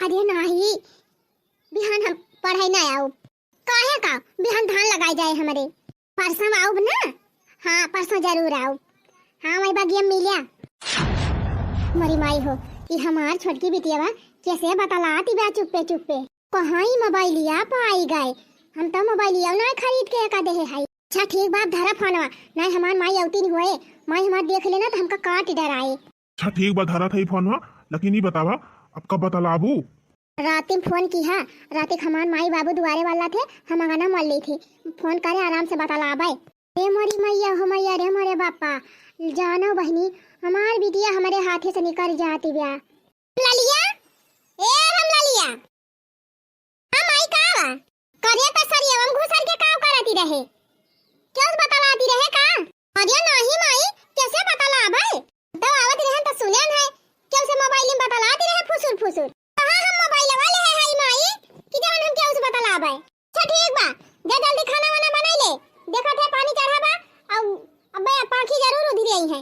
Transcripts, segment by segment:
अरे नहीं, बिहान हम पढ़ाई ना आओ। काहे का बिहान धान लगाई जाए हमारे। परसों आओ ना। हाँ परसों जरूर आओ। हाँ वही बागिया मिलिया। मरी माई हो कि हमार छोटकी बिटिया बा कैसे बतलाती बा चुप्पे चुप्पे। कहाँ ही मोबाइल लिया पाई गए। हम तो मोबाइल लिया ना खरीद के का दे है। अच्छा ठीक बात धरा फोनवा नहीं हमार माई औती नहीं हुए। माई हमार देख लेना तो हमका काट डराए। अच्छा ठीक बा धरा था फोनवा लेकिन ही बतावा अब कब बतलाबू। रात में फोन की है। रात हमार माई बाबू दुआरे वाला थे हम गाना मल ली थी। फोन करे आराम से बतला भाई। रे मोरी मैया हो मैया रे मोरे बापा जानो बहनी हमार बिटिया हमारे हाथे से निकल जाती ब्याह। ललिया ए हम ललिया हां माई का करे त सरिया हम घुसल के काम करती रहे। क्यों बतलाती रहे का। अरे नहीं माई कैसे बतला भाई तो आवत रहे तो सुनन है। क्यों से मोबाइल में बतलाती रहे फुसुर फुसुर। कहां हम मोबाइल वाले है हाय माई कि जवन हम क्यों से बतला भाई। अच्छा ठीक बा जा जल्दी खाना वाना बना ले। देखो थे पानी चढ़ा बा अब अबे पाखी जरूर उधर आई है।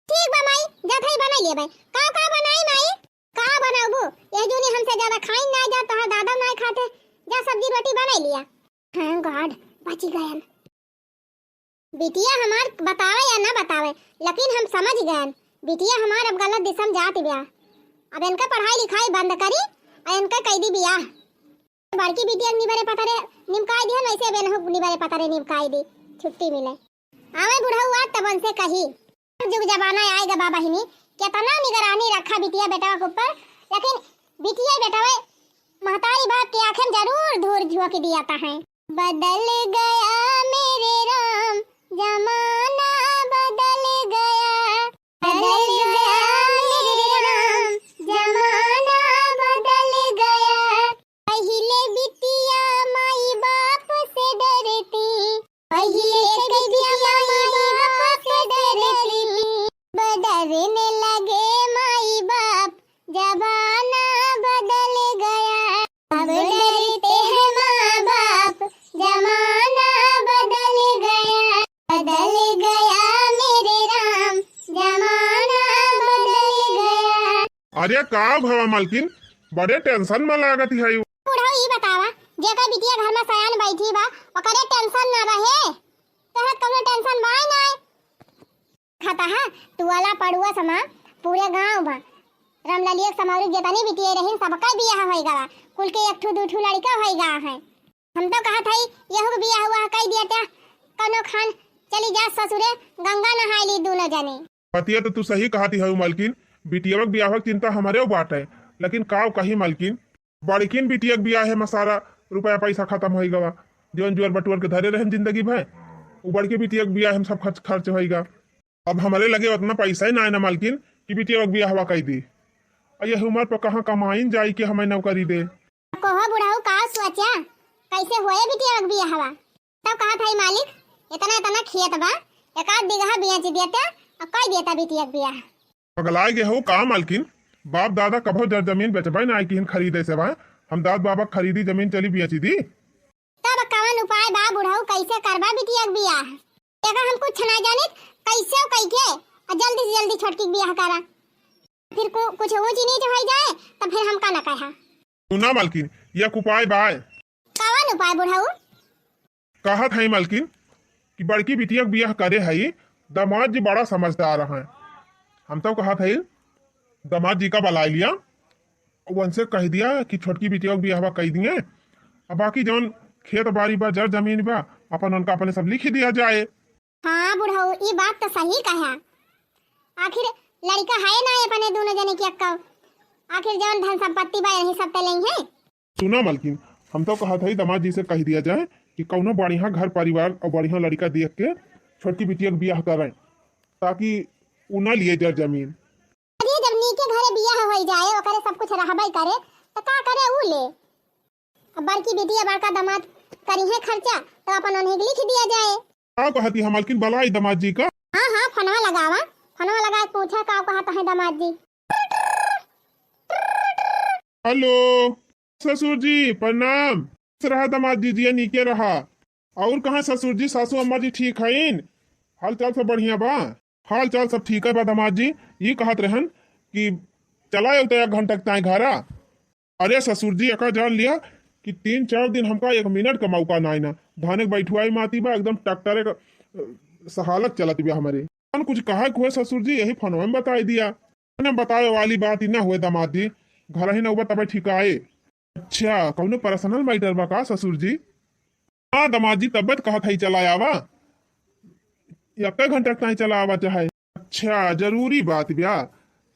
ठीक बा माई जा थे बना ले भाई। का बनाई माई का बनाबू ये जोनी हमसे ज्यादा खाई ना जा तो दादा ना खाते। जा सब्जी रोटी बना लिया। हां गॉड बच गए। बिटिया हमार बतावे या ना बतावे लेकिन हम समझ गए। बिटिया हमार अब गलत दिशा में जाती ब्याह। अब इनका पढ़ाई लिखाई बंद करी और इनका कैदी बियाह। बड़की बिटिया निबारे पतारे निमकाई दी वैसे बेन हो निबारे पतारे निमकाई दी छुट्टी मिले। आवे बुढ़ा हुआ तब उनसे कही जुग जमाना आएगा बाबा हिनी कितना निगरानी रखा बिटिया बेटा के ऊपर लेकिन बिटिया बेटा महतारी बाप की आंखें जरूर धूर झोंक दियाता है। बदल गया मेरे राम जमाना बदल गया। बदल गया मेरे राम जमाना बदल गया। पहले बिटिया माई बाप से डरती। पहले बिटिया माई बाप से डरती। डरने लगे माई बाप जमाना बदल गया। अब डरते हैं माँ बाप जमाना बदल गया। बदल गया मेरे राम जमाना बदल गया। अरे का भवा मालकिन बड़े टेंशन में लागत है। बुढ़ा ई बतावा जेका बिटिया घर में सयान बैठी बा ओकरे टेंशन ना रहे तहत कोनो टेंशन बाई ना खाता है। तू वाला पड़ुआ समा पूरे गांव बा रामलालिया समारू जेतनी बिटिया रही सबका बियाह होइगा कुल के एक ठू दू ठू लड़का होइगा है। हम तो कहा था यह बियाह हुआ कह दिया था कनो खान चली जा ससुरे गंगा नहाई ली दोनों जने। पतिया तो तू सही कहती है मालकिन बिटिया बियाह की चिंता हमारे बाट है लेकिन का कही मालकिन बड़किन बिटिया बियाह है सारा रुपया पैसा खत्म हो गवा जौन जुआर बटुअर के धरे रहे जिंदगी भर वो बड़की बिटिया बियाह हम सब खर्च होगा। अब हमारे लगे उतना पैसा ही ना है ना मालकिन कि बिटिया बियाह हवा कह दी। यह उम्र पर कहाँ कमाइन जाई कि हमें नौकरी दे। कहो बुढ़ाऊ का सोचा कैसे होए बिटिया बियाह हवा तब कहा था मालिक इतना इतना खेत बा एक आध बीघा बेच देता और कह देता बिटिया बियाह। पगलाए गए हो का मालकिन बाप दादा कभो जमीन बेचबे ना कि खरीदे से बा हम दाद बाबा खरीदी जमीन चली बेची दी। तब कौन उपाय बा बुढ़ाऊ कैसे करबा बिटिया बियाह। एका हम कुछ ना जाने कैसे कह के और जल्दी से जल्दी छोटकी बियाह करा फिर कुछ ऊंच नीच हो जाए तो फिर हमका ना कहा। सुना मालकिन यह उपाय बाय कौन उपाय बुढ़ाऊ। कहा था मालकिन कि बड़की बिटिया बियाह करे है दामाद जी बड़ा समझदार है। हम तो कहा था दामाद जी का बुला लिया उनसे कह दिया कि छोटकी बिटिया बियाह कह दिए अब बाकी जौन खेत बाड़ी बा जर जमीन बा अपन उनका अपने सब लिख दिया जाए। हाँ बुढ़ाऊ ये बात तो सही कहा। आखिर लड़का है ना अपने दोनों जने की अक्का आखिर जौन धन संपत्ति बा यही सब तो नहीं है। सुना मालकिन हम तो कहा था दामाद जी से कह दिया जाए कि कौनो बढ़िया घर परिवार और बढ़िया लड़का देख के छोटकी बिटिया बियाह करें ताकि उना लिए जर जमीन। अरे जब नीचे घरे बियाह हो जाए ओकरे सब कुछ रहबई करे तो का करे ऊ ले। अब बड़की बिटिया बड़का दामाद करी है खर्चा तो अपन उन्हें लिख दिया जाए। का कहती है मालकिन बलाई दामाद जी का। हाँ हाँ फनवा लगावा फनवा लगा पूछा का कहता है दामाद जी। हेलो ससुर जी प्रणाम। रहा दामाद जी जी नीचे रहा और कहाँ ससुर जी सासू अम्मा जी ठीक है हाल चाल सब बढ़िया बा। हाल चाल सब ठीक है बा दामाद जी ये कहत रहन कि चला एक घंटा तक घर अरे ससुर जी एका जान लिया कि 3-4 दिन हमका 1 मिनट का मौका ना ना धाने बैठुआई माती बा एकदम ट्रैक्टरे का सहालत चलत बा हमारे कौन कुछ कहा हुए ससुर जी यही फोन में बता दिया मैंने बताए वाली बात ही ना हुए दामाद जी घर ही ना हुआ तब ठीक आए। अच्छा कौनो पर्सनल मैटर बा का ससुर जी? हाँ दामाद जी तबियत कहा था चला आवा या कई घंटे तक चला आवा चाहे। अच्छा जरूरी बात ब्या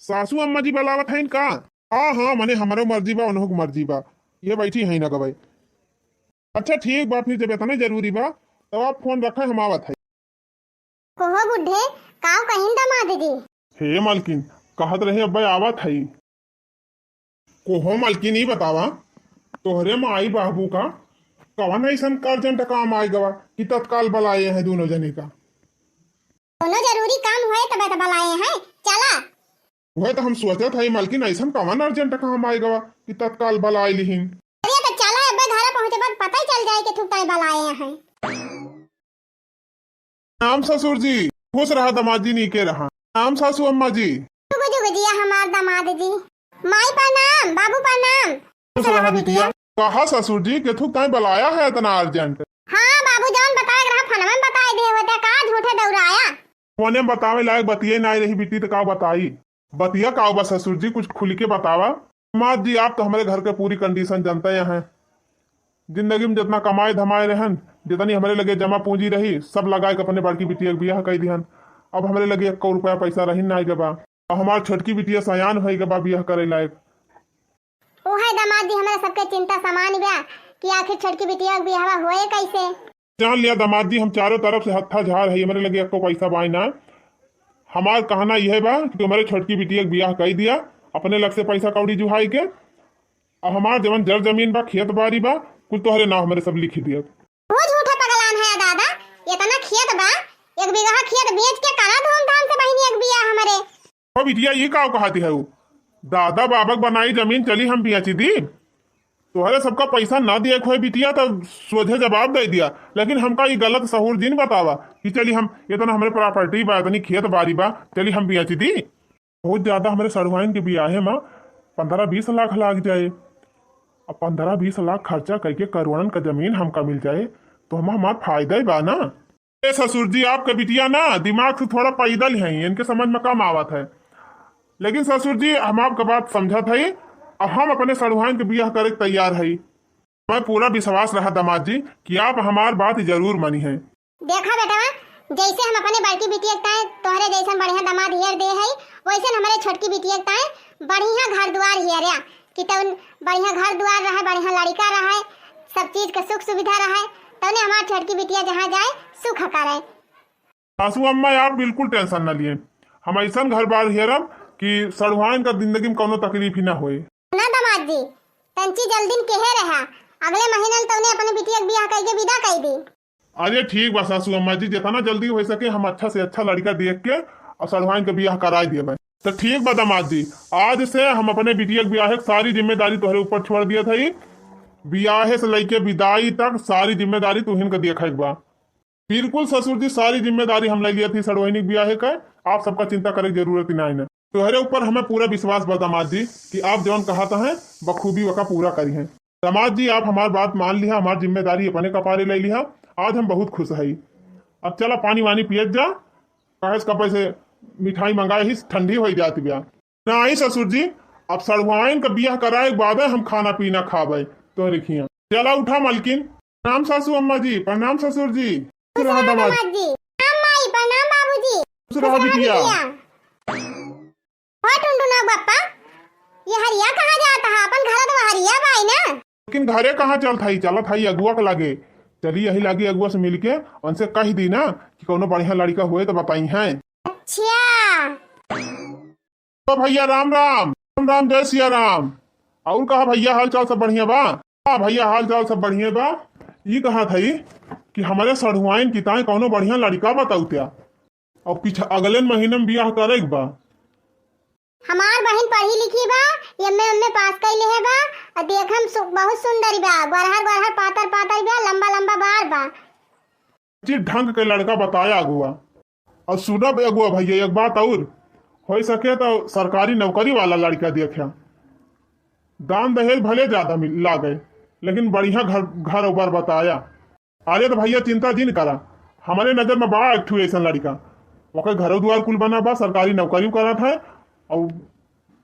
सासू अम्मा जी बलावत है इनका? हाँ हाँ मने हमारो मर्जी बा उन्हों की मर्जी बा ये बैठी है ना गवाई। अच्छा ठीक बा फिर जब इतना जरूरी बा तब आप फोन रखे हम आवत है। कोहो बुढ़े काव कहीं दामाद जी। हे मालकिन कहत रहे अब्बा आवत है कोहो मालकिन ही बतावा तोहरे माई बाबू का कवन ऐसा अर्जेंट काम आए गवा कि तत्काल बुलाए हैं दोनों जने का? दोनों जरूरी काम हुए तब बुलाए हैं चला। वह तो हम सोचत है मालकिन ऐसा कवन अर्जेंट काम आए गवा कि तत्काल बुलाए लिहिन। अरे तो चला अब्बे धारा पहुंचे बाद पता ही चल जाए कि थुकताई बुलाए हैं। नाम ससुर जी खुश रहा दामाद जी नीके रहा। नाम सासू अम्मा जी जुग जुग जिया हमार दामाद जी। माई प्रणाम बाबू प्रणाम। खुश रहा बिटिया। कहा ससुर जी के थुक ताई बुलाया है इतना अर्जेंट? हाँ बाबू जान बताए रहा फोन में बताए दे होते का झूठे दौड़ाया। फोने में बतावे लायक बतिये ना रही बिटी तो का बताई बतिया का बस ससुर जी कुछ खुल के बतावा। माँ जी आप तो हमारे घर के पूरी कंडीशन जानते हैं जिंदगी में जितना कमाए धमाए रहन जितनी हमारे लगे जमा पूंजी रही सब लगाए के अपने बड़की बिटिया के बियाह कर दिहन। अब हमारे लगे 1 रुपया पैसा रही ना के बा और हमार छोटकी बिटिया सयान हो के बा बियाह करे लायक। ओ है दामाद जी हमारे सबके चिंता समान बा कि आखिर छोटकी बिटिया के बियाह होए कैसे। जान लिया दामाद जी हम चारों तरफ से हत्था झाड़ है हमारे लगे 1 पैसा बाई ना। हमार कहना यह बा कि तुम्हारे छोटकी बिटिया के बियाह कर दिया अपने लग से पैसा कौड़ी जुहाई के और हमार जवन जर जमीन बा खेत बाड़ी बा कुल तोहरे नाम हमारे सब लिखी दिया। वो झूठा पगलान है दादा इतना खेत बा 1 बीघा खेत बेच के करा धूमधाम से बहिनी एक बियाह हमारे। ओ बिटिया ये का कहती है वो दादा बाबक बनाई जमीन चली हम बेची दी तोहरे सबका पैसा ना दिए खोए बिटिया तब सोझे जवाब दे दिया लेकिन हमका ये गलत सहूर दिन बतावा कि चली हम इतना हमारे प्रॉपर्टी बा इतनी खेत बाड़ी बा चली हम बेची दी। बहुत ज्यादा हमारे सड़वाइन के बियाह है माँ 15-20 लाख लाग जाए अब 15-20 लाख खर्चा करके करोड़न का जमीन हमका मिल जाए तो हमारा फायदा ही बा ना। ए ससुर जी आपके बिटिया ना दिमाग से थोड़ा पैदल है इनके समझ में कम आवत है लेकिन ससुर जी हम आपका बात समझा था अब हम अपने सड़वाइन के बियाह करे तैयार है। मैं पूरा विश्वास रहा दामाद जी कि आप हमार बात जरूर मानी है। देखा बेटा जैसे हम अपने बड़की बिटिया ताए तोहरे जैसा बढ़िया दामाद हियर दे है वैसे हमारे छोटकी बिटिया ताए बढ़िया घर द्वार हियर कि तब बढ़िया घर द्वार रहे बढ़िया लड़का रहे सब चीज का सुख सुविधा रहे तब हमारी छोटकी बिटिया जहाँ जाए सुख करे। सासू अम्मा आप बिल्कुल टेंशन न लिए हम ऐसा घर बार हियरब कि सड़वाइन का जिंदगी में कोनो तकलीफ ही ना होए ना दामाद जी तंची जल्दी केहे रहा अगले महीने तौने अपने बिटिया के बियाह करके विदा कर दी। अरे ठीक बा सासू अम्मा जी जितना जल्दी हो सके हम अच्छा से अच्छा लड़का देख के और सड़वाइन के बियाह करा दिए तो ठीक बा दामाद जी आज से हम अपने बिटिया के बियाह की सारी जिम्मेदारी तुम्हारे ऊपर छोड़ दिया था बियाह से लेके विदाई तक सारी जिम्मेदारी तुहिन का देखा बा। बिल्कुल ससुर जी सारी जिम्मेदारी हम ले लिया थी सड़वाइनी बियाह का आप सबका चिंता करे की जरूरत ही नहीं है। तुम्हारे ऊपर हमें पूरा विश्वास बा दामाद जी कि आप जौन कहता है बखूबी वका पूरा करी है। दामाद जी आप हमारी बात मान लिया हमारी जिम्मेदारी अपने कपारे ले लिया आज हम बहुत खुश है। अब चला पानी वानी पियत जा कहे कपे से मिठाई मंगाए ही ठंडी हो जाती ब्याह ना आई ससुर जी अब सड़वाइन का बियाह कराए के बाद हम खाना पीना खावे तो रिखिया चला उठा मालकिन। प्रणाम सासू अम्मा जी प्रणाम ससुर जी दामाद जी प्रणाम माई प्रणाम बाबूजी रहा बिटिया। हो टुंडुना बापा ये हरिया कहाँ जाता है अपन घर तो हरिया भाई ना लेकिन घरे कहाँ चल था चला था अगुआ के लागे चली यही लागे अगुआ से मिलके उनसे कह दी ना कि कोनो बढ़िया लड़का हुए तो बताई है। अच्छा तो भैया राम राम राम राम जय सिया राम और कहा भैया हाल चाल सब बढ़िया बा। हाँ भैया हाल चाल सब बढ़िया बा ये कहा था कि हमारे सड़ुआइन की ताए कोनो बढ़िया लड़का बताऊ त्या और पीछे अगले महीने में बियाह करे बा। हमार बहन पढ़ी लिखी बा एमए पास कैले है बा और देखम बहुत सुंदर बा गरहर गरहर पातर पातर बा लंबा लंबा बार बा जी ढंग के लड़का बताया अगुआ और सुनब अगुआ भैया एक बात और हो सके तो सरकारी नौकरी वाला लड़का देखा दान दहेज भले ज्यादा ला गए, लेकिन बढ़िया घर घर ऊपर बताया। अरे तो भैया चिंता जिन करा, हमारे नजर में बड़ा एक ठू ऐसा लड़का, ओकर घरों द्वार कुल बना बा, सरकारी नौकरी करत है और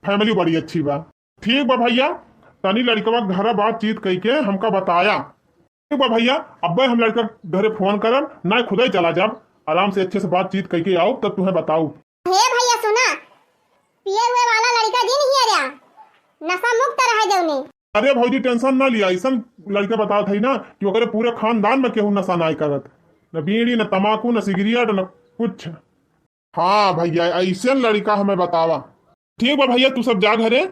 फैमिली बड़ी अच्छी बा। ठीक बा भैया, तनी लड़कवा घर बातचीत कई के हमका बताया। ठीक बा भैया, अब हम लड़का घरे फोन करब ना, खुदा ही चला जाब, आराम से अच्छे से बातचीत कई के आओ तब तुम्हें बताऊ। हे भैया सुना, पिए हुए वाला लड़का जी नहीं है रे, नशा मुक्त रहे जौने। अरे भौजी टेंशन ना लिया, ऐसा लड़का बता थी ना कि ओकरे पूरे खानदान में केहू नशा नहीं करत, न बीड़ी न तमाकू न सिगरेट न कुछ। हाँ भैया ऐसे लड़का हमें बतावा। ठीक बा भैया, तू सब जा घरे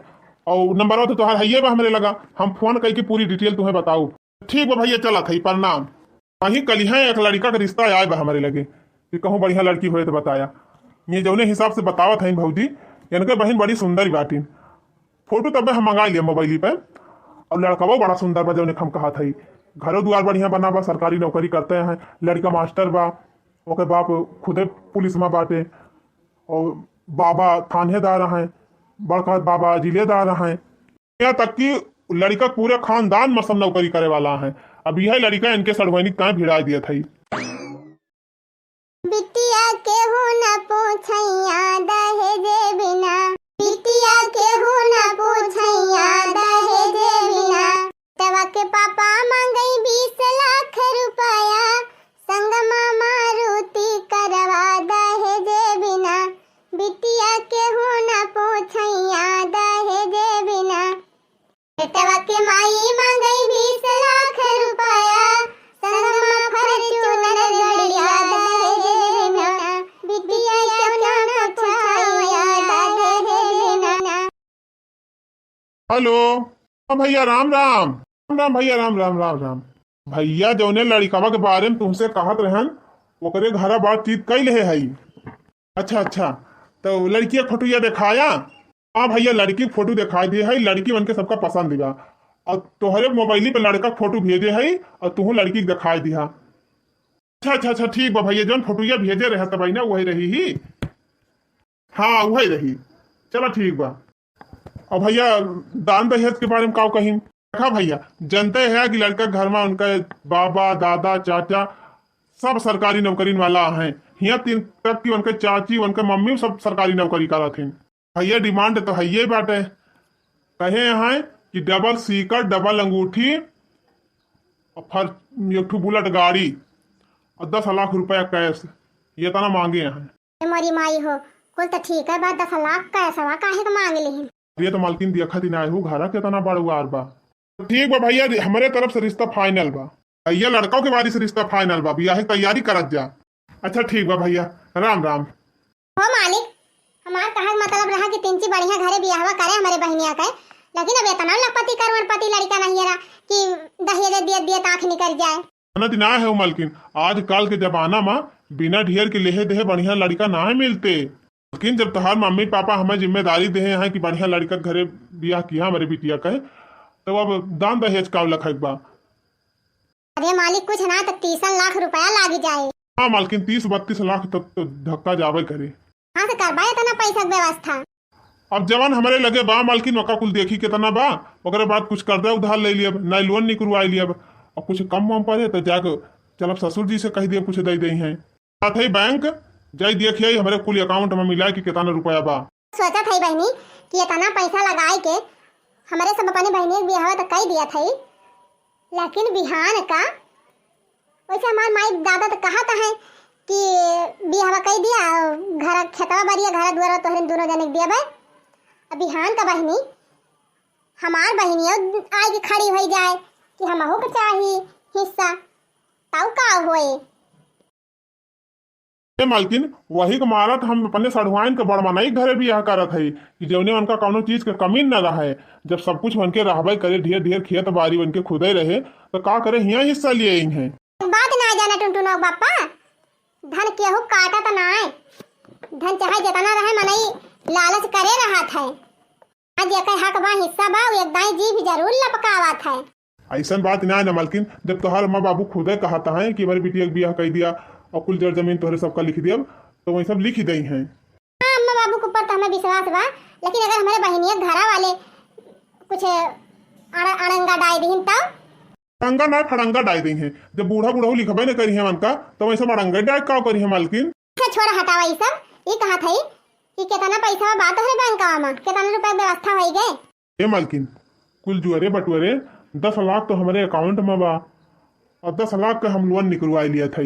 और नंबर तो तुहार है बा हमरे लगा, हम फोन करके पूरी डिटेल तुम्हें बताऊ। ठीक बा भैया, चला थी प्रणाम। वहीं कल है एक लड़का का रिश्ता आए बा हमारे लगे कि कहूँ बढ़िया लड़की हुए तो बताया। ये जौने हिसाब से बतावत है भौजी, इनके बहन बड़ी सुंदर बाटिन। फोटो तब हम मंगा लिया मोबाइल पे, और लड़का वो बड़ा सुंदर बा जौने हम कहा था। घरों द्वार बढ़िया बना बा, सरकारी नौकरी करते हैं, लड़का मास्टर बा, ओके बाप खुदे पुलिस में बाटे, और बाबा थानेदार हैं, बड़का बाबा जिलेदार हैं, यहाँ तक कि लड़का पूरे खानदान में सब नौकरी करे वाला है। अब यह लड़का इनके सड़वैनी कहाँ भिड़ा दिया था। बिटिया के हो न पूछैया दहेजे बिना, बिटिया के हो न पूछैया दहेजे बिना, तवा के पापा मांगई 20 लाख रुपया, संग मामा रोटी करवा दहेजे बिना, बिटिया के हो न पूछैया दहेजे बिना, तवा के माई मांगई 20 लाख रुपया, संग मां फॉर्च्यूनर गड़िया दहेजे बिना, बिटिया के हो न पूछैया दहेजे बिना। हेलो भैया, राम राम राम राम भैया, राम राम राम राम भैया। जौने लड़कावा के बारे में तुमसे कहत रहन ओकरे घरा बातचीत कई ले है। अच्छा अच्छा, तो लड़की के फोटो दिखाया? हाँ भैया, लड़की के फोटो दिखा दिए है, लड़की बन के सबका पसंद दिया, और तोहरे मोबाइल पे लड़का फोटो भेजे है और तुहू लड़की दिखाई दिया। अच्छा अच्छा अच्छा, ठीक बा भैया, जौन फोटो भेजे रहे तब ना वही रही ही। हाँ वही रही, चलो ठीक बा। और भैया दान दहेज के बारे में का कहीं देखा भैया, जनते है कि लड़का घर में उनका बाबा दादा चाचा सब सरकारी नौकरी वाला हैं, यहाँ तीन तक की उनके चाची उनके मम्मी सब सरकारी नौकरी करा थे। भैया डिमांड तो है ये बात है, कहे हैं कि डबल सीकर डबल अंगूठी और फिर एक ठो बुलेट गाड़ी और 10 लाख रुपया कैश, ये तना मांगे हैं। मोरी माई हो, कुल तो ठीक है बात, 10 लाख का ऐसा काहे का मांग ली? ये तो मालकिन देखा दिन आए हूँ घरा कितना बड़ुआर बा। ठीक बा भैया, हमारे तरफ से रिश्ता फाइनल बा, भैया लड़कों के बारी से रिश्ता फाइनल बा, बियाह की तैयारी करत जा। अच्छा ठीक बा भैया, राम राम। हो मालिक, हमार कहा मतलब रहा कि तिनची बढ़िया घरे बियाहवा करे हमारे बहनिया का, लेकिन अब इतना लखपति करोड़पति लड़का नहीं रहा कि दहेज दिए दिए आंख निकल जाए। ना है मालकिन, आजकल के जमाना में बिना ढेर के लेहे देहे बढ़िया लड़का ना मिलते, लेकिन जब तुम्हार मम्मी पापा हमें जिम्मेदारी दे हैं कि बढ़िया लड़का घरे बियाह किया हमारे बिटिया का, तो अब दान दहेज का लखक बा। अरे मालिक कुछ ना तो 30 लाख रुपया लागी जाए। हाँ मालकिन, 30-32 लाख तक तो धक्का जावे करे। हाँ तो करवाए इतना पैसा की व्यवस्था। अब जवान हमारे लगे बा मालकिन, मौका कुल देखी कितना बा, ओकरे बाद कुछ कर दे उधार ले लिया, ना लोन नहीं करवाई लिया, और कुछ कम वम पड़े तो जाकर चल ससुर जी से कह दिए कुछ दे दी है, साथ ही बैंक जाई देखिए हमारे कुल अकाउंट में मिला कि कितना रुपया बा। सोचा था बहनी कि इतना पैसा लगाए के हमारे सब अपनी बहनी के बिहाव तो कह दिया था, लेकिन बिहान का वैसे हमारे माई दादा तो कहा था है कि बिहावा कह दिया, घर खेतवा बरिया घर द्वारा तोहरे दोनों जने दिया भाई। अब बिहान का बहनी हमार बहनियों आगे खड़ी हो जाए कि हमहू के चाहिए हिस्सा, ताऊ का होए। मालकिन वही के मारत हम अपने सड़ुआइन के बड़मनाई घरे भी यह करत है कि जौने उनका कौनो चीज के कमी न रहे, जब सब कुछ उनके रहबे करे, ढेर ढेर खेत बाड़ी उनके खुदे रहे, तो का करे यहाँ हिस्सा लिए हैं। बात ना जाना टुनटुनो बापा, धन केहू काटा तो ना है, धन चाहे जितना रहे मनई लालच करे रहा था, आज एक हक बा हिस्सा बा एक दाई जी भी जरूर लपकावा था। ऐसा बात ना है ना मालकिन, जब तोहार माँ बाबू खुदे कहता है कि हमारी बिटिया के बियाह कह दिया और कुल जड़ जमीन तोहरे सबका लिख दिया, तो वही सब लिख ही दी हैं। हाँ अम्मा बाबू के ऊपर तो हमें विश्वास बा, लेकिन अगर हमारे बहनिया घरा वाले कुछ अड़ंगा डाल दीन तब फड़ंगा ना फड़ंगा डाल दी है। जब बूढ़ा बूढ़ा लिखबे न करी है मन का तो वैसे मड़ंगा डाल का करी है मालकिन। अच्छा छोड़ हटावा ये सब। ये कहा था कि कितना पैसा बात है बैंक में, कितना रुपया व्यवस्था हो गए। ए मालकिन कुल जुअरे बटुअरे 10 लाख तो हमारे अकाउंट में बा और 10 लाख का हम लोन निकलवा लिया था।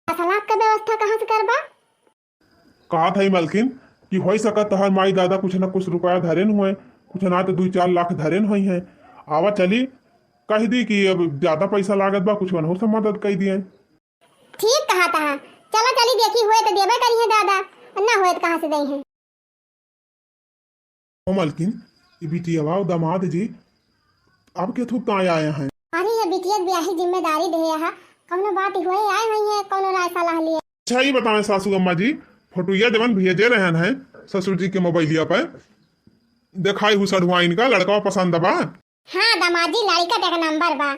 10 लाख का व्यवस्था कहाँ से करबा? कहा था मालकिन कि हो सकत हर माई दादा कुछ न कुछ रुपया धरेन हुए, कुछ ना तो 2-4 लाख धरेन हुई है। आवा चली कह दी कि अब ज्यादा पैसा लागत बा, कुछ हो सब मदद कर दिए। ठीक कहा था। चला चली देखी हुए तो देवे करी है दादा, ना हुए तो कहाँ से दई है। ओ मालकिन ये बिटिया दामाद जी आपके थूक आए हैं। अरे ये बिटिया ब्याही जिम्मेदारी दे है, कौनो बात हुए आए हुई है, कौनो राय सलाह लिए। अच्छा ये बताएं सासू अम्मा जी, फोटोया जवन भेजे रहे हैं ससुर जी के मोबाइलिया पर दिखाई हूँ सढ़ुआइन का लड़का पसंद बा। हाँ दामाजी लड़का का नंबर बा,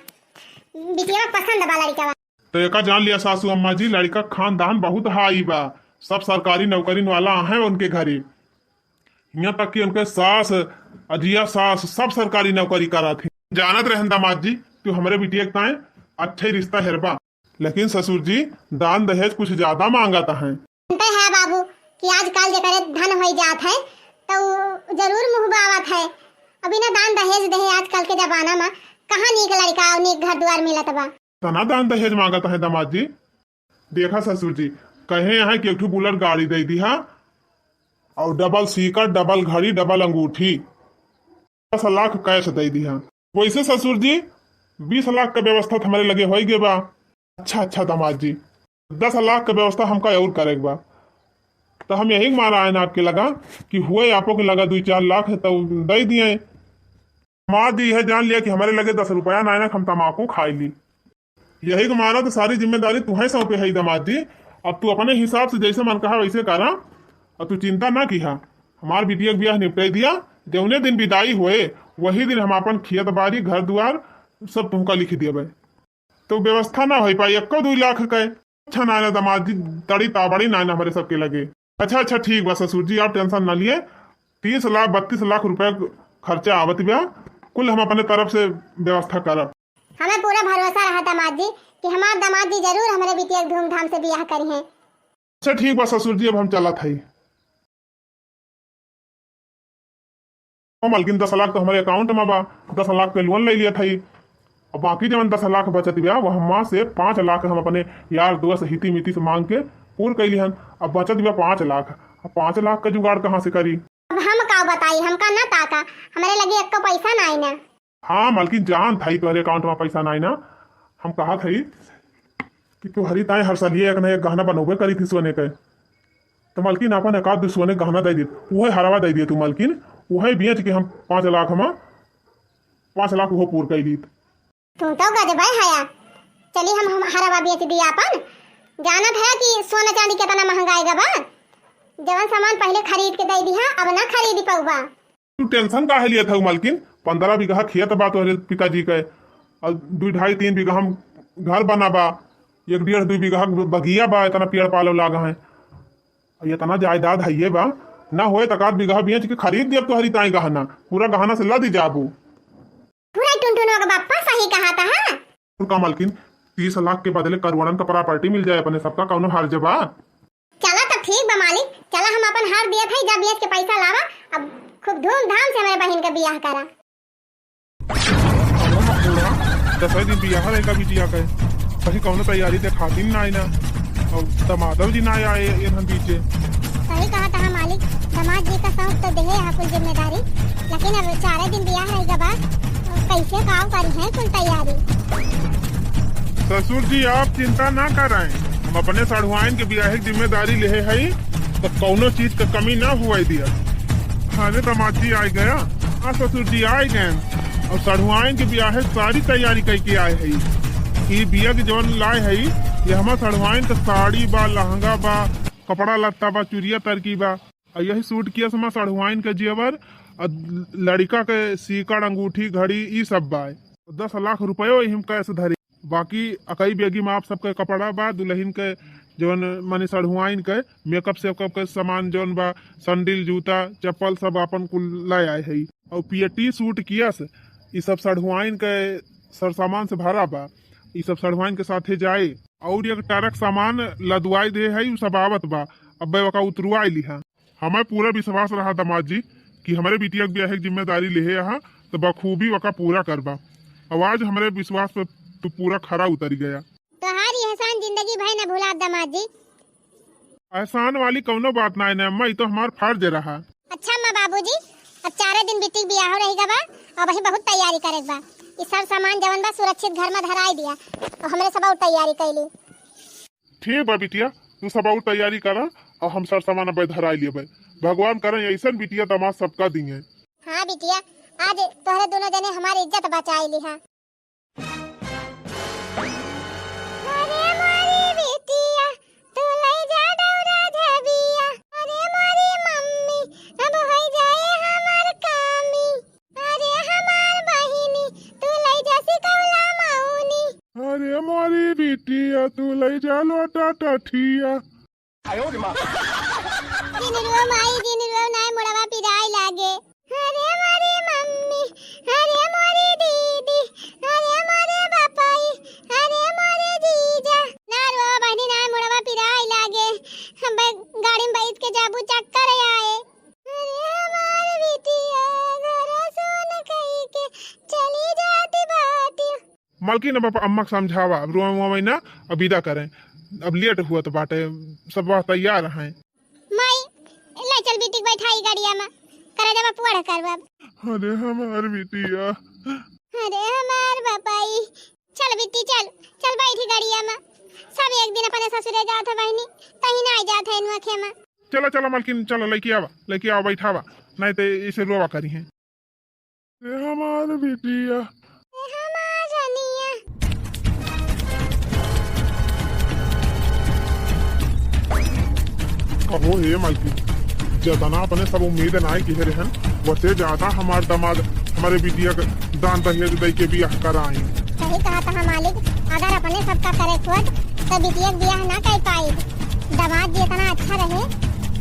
बिटिया पसंद बा लड़का। तो एक जान लिया सासू अम्मा जी लड़का खानदान बहुत हाई बा, सब सरकारी नौकरी वाला है उनके घरे। यहाँ तक कि उनके सास अजिया सास सब सरकारी नौकरी करा थे। जानत रहे दामाद जी तो हमारे बिटिया के अच्छे रिश्ता हेरबा, लेकिन ससुर जी दान दहेज कुछ ज्यादा मांगता है। है बाबू कि आजकल जकर धन हो जात है तो जरूर मुँह बावत है। अभी ना दान दहेज दे आजकल के जमाना में कहाँ नीक लड़का और नीक घर द्वार मिलत बा। तना दान दहेज मांगता है दामाद जी। देखा ससुर जी कहे यहाँ कि एक बुलेट गाड़ी दे दी है और डबल सीकर डबल घड़ी डबल अंगूठी 10 लाख कैश दे दी है। वैसे ससुर जी 20 लाख का व्यवस्था तो हमारे लगे हो गए बा। अच्छा दामाद जी 10 लाख का व्यवस्था हमका और करेगा बा। तो हम यही मारा है ना आपके लगा कि हुए आपो के लगा 2-4 लाख है तो दे दिए। माँ दी है जान लिया कि हमारे लगे 10 रुपया ना हम तम्बाकू खाई ली। यही को मारा तो सारी जिम्मेदारी तुम्हें सौंपे है दामाद जी। अब तू अपने हिसाब से जैसे मन कहा वैसे करा और तू चिंता ना किया। हमार बिटिया ब्याह निपटाई दिया, जौने दिन विदाई हुए वही दिन हम अपन खेत बाड़ी घर द्वार सब तुमका लिख दिए। तो व्यवस्था ना हो पाई 1-2 लाख का। अच्छा ना दामाद जी तड़ी ताबड़ी ना हमारे सबके लगे। अच्छा ठीक बा ससुर जी आप टेंशन ना लिए। 30 लाख 32 लाख रुपया खर्चा आवत बा, कुल हम अपने तरफ से व्यवस्था करब। हमें पूरा भरोसा रहा दामाद जी कि हमारे दामाद जी जरूर हमारे बिटिया धूमधाम से ब्याह करी है। अच्छा ठीक बा ससुर जी अब हम चला था। मालकिन 10 लाख तो हमारे अकाउंट में बा, 10 लाख के लोन ले लिया था और बाकी जब 10 लाख बचत बा वो हम से 5 लाख हम अपने यार दोस्त हिती मिती से मांग के पूर कैली हन। अब बचत बा 5 लाख। अब 5 लाख का जुगाड़ कहाँ से करी? अब हम का बताई, हमका ना ताका हमारे लगे एक पैसा ना आई ना। हाँ मालकिन जान था तुम्हारे अकाउंट में पैसा ना आई ना। हम कहा था कि तू हरी ताए हर साल एक ना एक गहना बनोबे करी थी सोने के। तो मालकिन अपन एक आध सोने गहना दे दी, वही हरावा दे दिए तू मालकिन, वही बेच के हम 5 लाख हम 5 लाख वो पूर कर दी। तुम तो गजब है। चलिए हम हरावा बेच दिया अपन। जानत है कि सोना चांदी कितना महंगाई बा। जवन सामान पहले खरीद के दे दी है अब ना खरीदी पाऊबा। तू टेंशन काहे लिया था मालकिन? 15 बीघा खेत बा तो पिताजी के और 2-2.5-3 बीघा हम घर बनाबा, 1-1.5-2 बीघा बगिया बा, इतना पेड़ पालो लागा है, इतना जायदाद है ये बा ना होए तक 1 बीघा बेच के खरीद दिया तो हरी ताई गहना पूरा गहना से लदी जाबू। पूरा टुनटुनो का बापा सही कहा था। हाँ का मालकिन 30 लाख के बदले करोड़न का प्रॉपर्टी मिल जाए अपने सबका कौनो हार जबा। चला तो ठीक बा मालिक, चला हम अपन हार दिया था जब बेच के पैसा लावा, अब खूब धूमधाम से हमारे बहन का ब्याह करा। 10 दिन ब्याह रहेगा बिटिया का, कहीं कौनो तैयारी दिखाती ना आई ना और दमादव जी ना आए यहाँ बीचे। सही कहा था मालिक, दामाद जी का शौक तो देहे है कुल जिम्मेदारी, लेकिन अब 4 दिन ब्याह रहेगा बाद कैसे काम करी है कुल तैयारी। ससुर जी आप चिंता ना कराएं, हम अपने सढ़ुआइन के ब्याह की जिम्मेदारी ले है तो कौनो चीज का कमी ना हुआ दिया। खाने दामाद जी आ गया, हाँ ससुर जी आ गए और सढ़ुआइन के ब्याह सारी तैयारी करके आए है। ये बिया के जौन लाए है ये हमारा सढ़ुआइन का साड़ी बा, लहंगा बा, कपड़ा लत्ता बा, चुरिया तरकी बा और यही सूट किया हमारा सढ़ुआइन का जेवर और लड़का के सीकड़ अंगूठी घड़ी ये सब बा। 10 लाख रुपये हम कैसे धरी, बाकी अकई बेगी में आप सबके कपड़ा बा, दुल्हन के जौन माने सढ़ुआइन के मेकअप सेकअप के सामान जौन बा, सैंडल जूता चप्पल सब अपन कुल लाए आए है। और पियटी सूट किया से ये सब सढ़ुआइन के सर सामान से भरा बा। ये सब सढ़ुआइन के साथे जाए और एक टरक सामान लदवाई दे है, उ सब आवत बा। अब वका उतरवाई लिहा। हमें पूरा विश्वास रहा दामाद जी कि हमारे बिटिया के ब्याह की जिम्मेदारी ले यहाँ तो बखूबी वका पूरा करबा। अब आज हमारे विश्वास पे तो पूरा खरा उतर गया। तोहारी एहसान जिंदगी भाई न भुला दामाद जी। एहसान वाली कौनो बात ना है अम्मा, ये तो हमार फर्ज रहा। अच्छा अम्मा बाबूजी, अब 4 दिन बिटिक बियाह रहेगा बा और वही बहुत तैयारी करेगा बा। ये सब सामान जवन बा सुरक्षित घर में धराई दिया और हमरे सब और तैयारी कैली। ठीक बा बिटिया, तू सब और तैयारी करा और हम सर सामान अब धराई लिए। भगवान करे ऐसा बिटिया दामाद सबका दिए। हाँ बिटिया, आज तोहरे दोनों जने हमारी इज्जत बचाई लिहा। अरे मोरी बिटिया तू ले जा दौरा धबिया। अरे मोरी मम्मी अब हो जाए हमार कामी। अरे हमार बहिनी तू ले जा सिकौला मौनी। अरे मोरी बिटिया तू ले जा लोटा टठिया। जिनरो माई जिनरो नाय मोड़वा पिराई लागे। अरे मोरी मम्मी, अरे मोरी दीदी, अरे मोरे बापाई, अरे मोरे जीजा। ना रो बहनी नाय मोड़वा पिराई लागे। हम गाड़ी में बैठ के जाबू चक्कर आए। अरे हमार बिटिया जरा सुन कही के चली जाती बाती। मालकिन अब अम्मा को समझावा, अब रुआ महीना अब विदा करें। अब लेट हुआ तो बाटे सब बात तैयार हैं। माई ले चल बिटिक बैठाई गाड़िया में करे जब पुआड़ करबा। अरे हमार बिटिया, अरे हमार बापाई। चल बिट्टी चल चल बैठी गाड़िया में। सब एक दिन अपने ससुरे जात है बहनी, कहीं ना जात है इनवा खेमा। चला चला मालकिन चला लेके आवा बैठावा, नहीं तो इसे रोवा करी है। हमार बिटिया, हमार रनिया। कहो हे मालकिन, जतना अपने सब उम्मीद नाय की रहन वसे ज्यादा हमार दामाद हमारे बिटिया के दान दहेज दे के बियाह कराई। सही कहा था मालिक, अगर अपने सबका करे खोट तो बिटिया बियाह ना कर पाई। दामाद जी इतना अच्छा रहे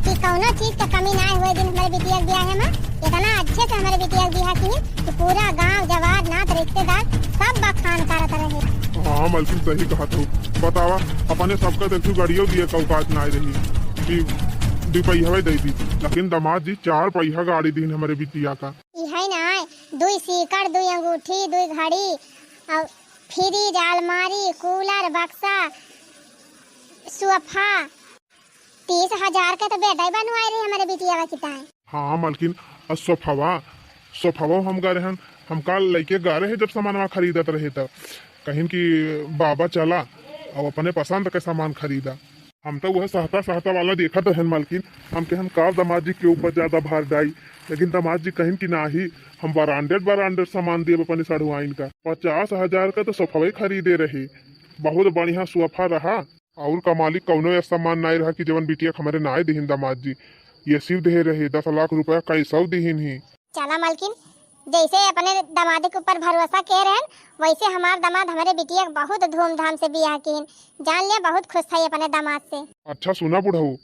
कि कौनो चीज का कमी ना हुए। दिन हमारे बिटिया बियाह में इतना अच्छे से हमारे बिटिया बियाह की कि पूरा गांव जवार नात रिश्तेदार सब बखान करत रहे। हाँ मालकिन सही कहा तू। बतावा अपने सबका देखू गाड़ियों दिए कौकात ना रही कि 2 पहिया दे दी, लेकिन दामाद जी 4 पहिया गाड़ी दी हमारे बिटिया का। है ना 2 सीकड़ 2 अंगूठी 2 घड़ी और फ्रिज अलमारी कूलर बक्सा सोफा 30,000 के तो बेटा बनवाए रहे हमारे बिटिया किता है। हाँ मालकिन सोफावा हम गए रहन, हम कल लेके गए रहे जब सामान खरीदत रहे तब कहीं कि बाबा चला और अपने पसंद के सामान खरीदा। हम तो वह सहता वाला देखा तो है मालकिन। हम कहन का दामाद जी के ऊपर ज्यादा भार डाई, लेकिन दामाद जी कहीं कि नाही हम ब्रांडेड सामान दिए अपने सढ़ुआइन का। 50,000 का तो सोफा खरीदे रहे, बहुत बढ़िया सोफा रहा। और का मालिक कौनो ऐसा सामान नहीं रहा कि जवन बिटिया हमारे नाय दिहिन दामाद जी। ये सिर्फ दे रहे 10 लाख रुपया कैसा दिहिन ही। चला मालकिन, जैसे अपने दामाद के ऊपर भरोसा के रहन वैसे हमार दामाद हमारे बिटिया बहुत धूमधाम से बियाह किन। जान लिया बहुत खुश था अपने दामाद से। अच्छा सुना बुढ़ऊ,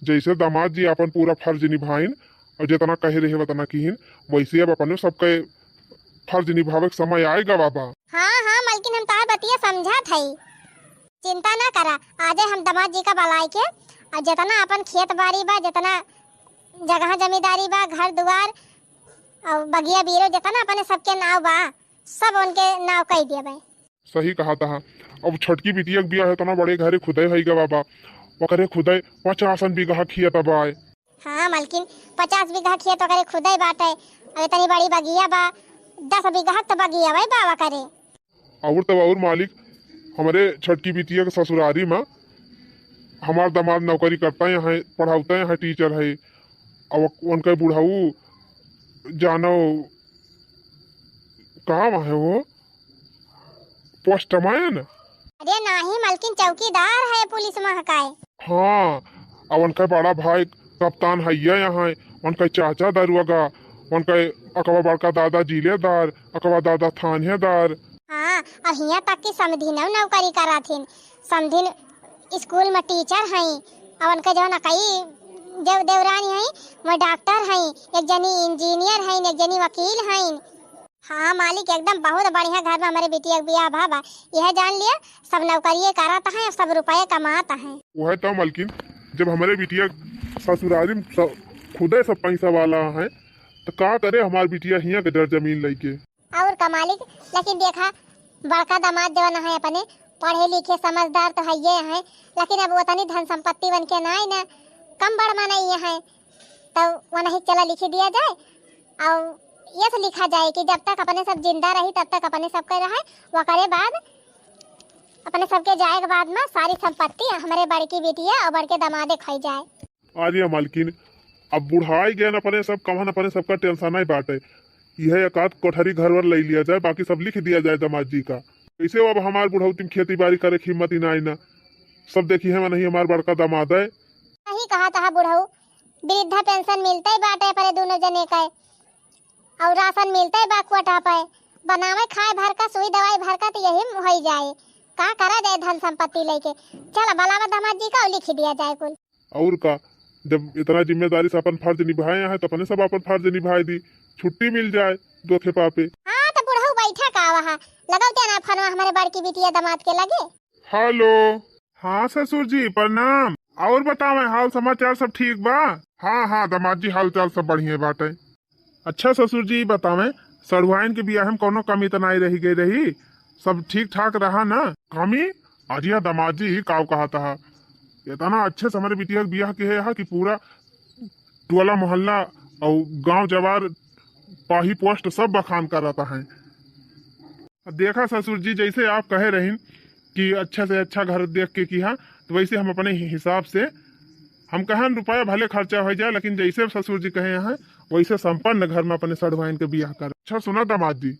जैसे दामाद जी अपन पूरा फर्ज निभाइन और जितना कहे रहे उतना किहिन, वैसे अब अपने सबके फर्ज निभावे के समय आएगा बाबा। हाँ मालकिन, हम तार बतिया समझा था। चिंता ना करा, आजे हम दामाद जी का बलाई के और जितना अपन खेत बाड़ी बा, जितना जगह जमींदारी बा, घर दुआर और बगिया बीरो जितना अपने सबके नाव बा सब उनके नाव कह दिया भाई। सही कहा था। अब छटकी बिटिया के बियाह है तना बड़े घरे खुदे होइगा बाबा, ओकरे खुदे 50 बीघा खेत बाय। हाँ मालकिन, 50 बीघा खेत ओकरे खुदे बाटे और इतनी बड़ी बगिया बा, 10 बीघा तो बगिया भाई बाबा करे। और तो और मालिक हमारे छटकी बिटिया के ससुरारी में हमार दामाद नौकरी करता है, यहाँ पढ़ाता है, यहाँ टीचर है। अब उनका बुढ़ाऊ जानो कहाँ है वो पोस्टमैन। अरे नहीं मालकिन, चौकीदार है पुलिस में हकाए। हाँ, अब उनका बड़ा भाई कप्तान है यहाँ, उनका चाचा दरुआगा, उनका अकबा बड़का दादा जिलेदार, अकबा दादा थानेदार। हाँ, और यहाँ तक की समधिन नौकरी करा थी। समधिन स्कूल में टीचर हैं और उनके जो न कई जो देवरानी है वो डॉक्टर है, एक जनी इंजीनियर है, एक जनी वकील है। हाँ मालिक, एकदम बहुत बढ़िया घर में हमारे बिटिया बियाह भाबा। यह जान लिया सब नौकरी कराता है, सब रुपये कमाता है। वो है तो मालकिन, जब हमारे बिटिया ससुराली में खुदे सब पैसा वाला है तो का करे हमारी बिटिया हिया के डर जमीन लेके। और का मालिक, लेकिन देखा बड़का दामाद जवान है अपने, पढ़े लिखे समझदार तो है ये है, लेकिन अब वतनी धन संपत्ति बन के ना कम बड़ नहीं है, तो वो नहीं चला लिखी दिया जाए और ये तो लिखा जाए कि जब तक अपने सब जिंदा रही तब तक अपने सब के रहे, वो करे बाद अपने सबके जाए के बाद में सारी संपत्ति हमारे बड़की बेटिया और बड़के दामादे खाई जाए। आर्या मालकिन, अब बुढ़ाई गए अपने सब कमन, अपने सबका टेंशन ही बाटे। यह एक आध कोठरी घर वर ले लिया जाए, बाकी सब लिख दिया जाए दामाद जी का। कैसे अब हमारे बुढ़ौती में खेती बाड़ी करे की हिम्मत ही ना सब देखी है नहीं हमारे बड़का दामाद है। नहीं कहा था बुढ़ऊ, वृद्धा पेंशन मिलता ही बाटे पर दोनों जने का, और राशन मिलता है बाकुटा पे, बनावे खाए भर का, सुई दवाई भर का, तो यही हो जाए। का करा जाए धन संपत्ति लेके, चल बलावा दामाद जी का और लिख दिया जाए कुल। और का, जब इतना जिम्मेदारी से अपन फर्ज निभाए हैं तो अपने सब अपन फर्ज निभाए दी, छुट्टी मिल जाए दो खेपा पे। हाँ तो बुढ़ऊ बैठा का वहाँ लगाओ क्या ना फनवा हमारे बड़की बिटिया दामाद के लगे। हेलो, हाँ ससुर जी प्रणाम। और बतावे हाल समाचार सब ठीक बा? हाँ हाँ दामाद जी हाल चाल सब बढ़िया बाटे। अच्छा ससुर जी बतावे, सड़ुआइन के बियाह में कोनो कमी तो नहीं रही गई रही, सब ठीक ठाक रहा ना? कमी अजिया दामाद जी काव कहा था, इतना अच्छे से हमारे बिटिया के बियाह के है कि पूरा टोला मोहल्ला और गांव जवार पाही पोस्ट सब बखान कर रहा है। देखा ससुर जी, जैसे आप कहे रही कि अच्छा से अच्छा घर देख के किया, तो वैसे हम अपने हिसाब से हम कहें रुपया भले खर्चा हो जाए, लेकिन जैसे ससुर जी कहे हैं वैसे संपन्न घर में अपने सड़वाइन के बियाह कर। अच्छा सुना दामाद जी,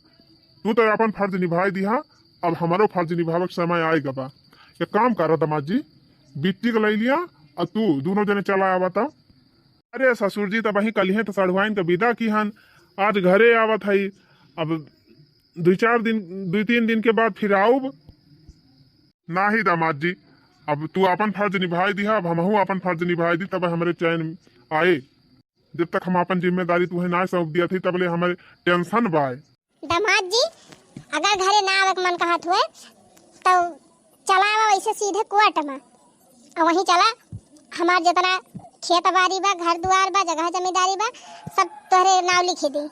तू तो अपन फर्ज निभाई दिया, अब हमारो फर्ज निभावे के समय आएगा बा। एक काम कर दामाद जी, बिट्टी को ले लिया और तू दोनों जने चला आवा था। अरे ससुर जी, तब वही कल तो सड़वाइन के विदा की हन, आज घरे आवत है, अब 2-3 दिन के बाद फिर आऊब ना ही दामाद जी। अब तू अपन फर्ज निभाई दिया, अब हमहू अपन फर्ज निभाई दी, तब हमारे चैन आए। जब तक हम अपन जिम्मेदारी तुम्हें ना सौंप दिया थी तब ले हमारे टेंशन बाए। दामाद जी अगर घरे ना आवे मन कहत हुए तो चला आवा वैसे सीधे कोर्ट में, और वहीं चला हमार जितना खेत बाड़ी बा, घर दुआर बा, जगह जमींदारी बा, सब तोहरे नाव लिखी दी।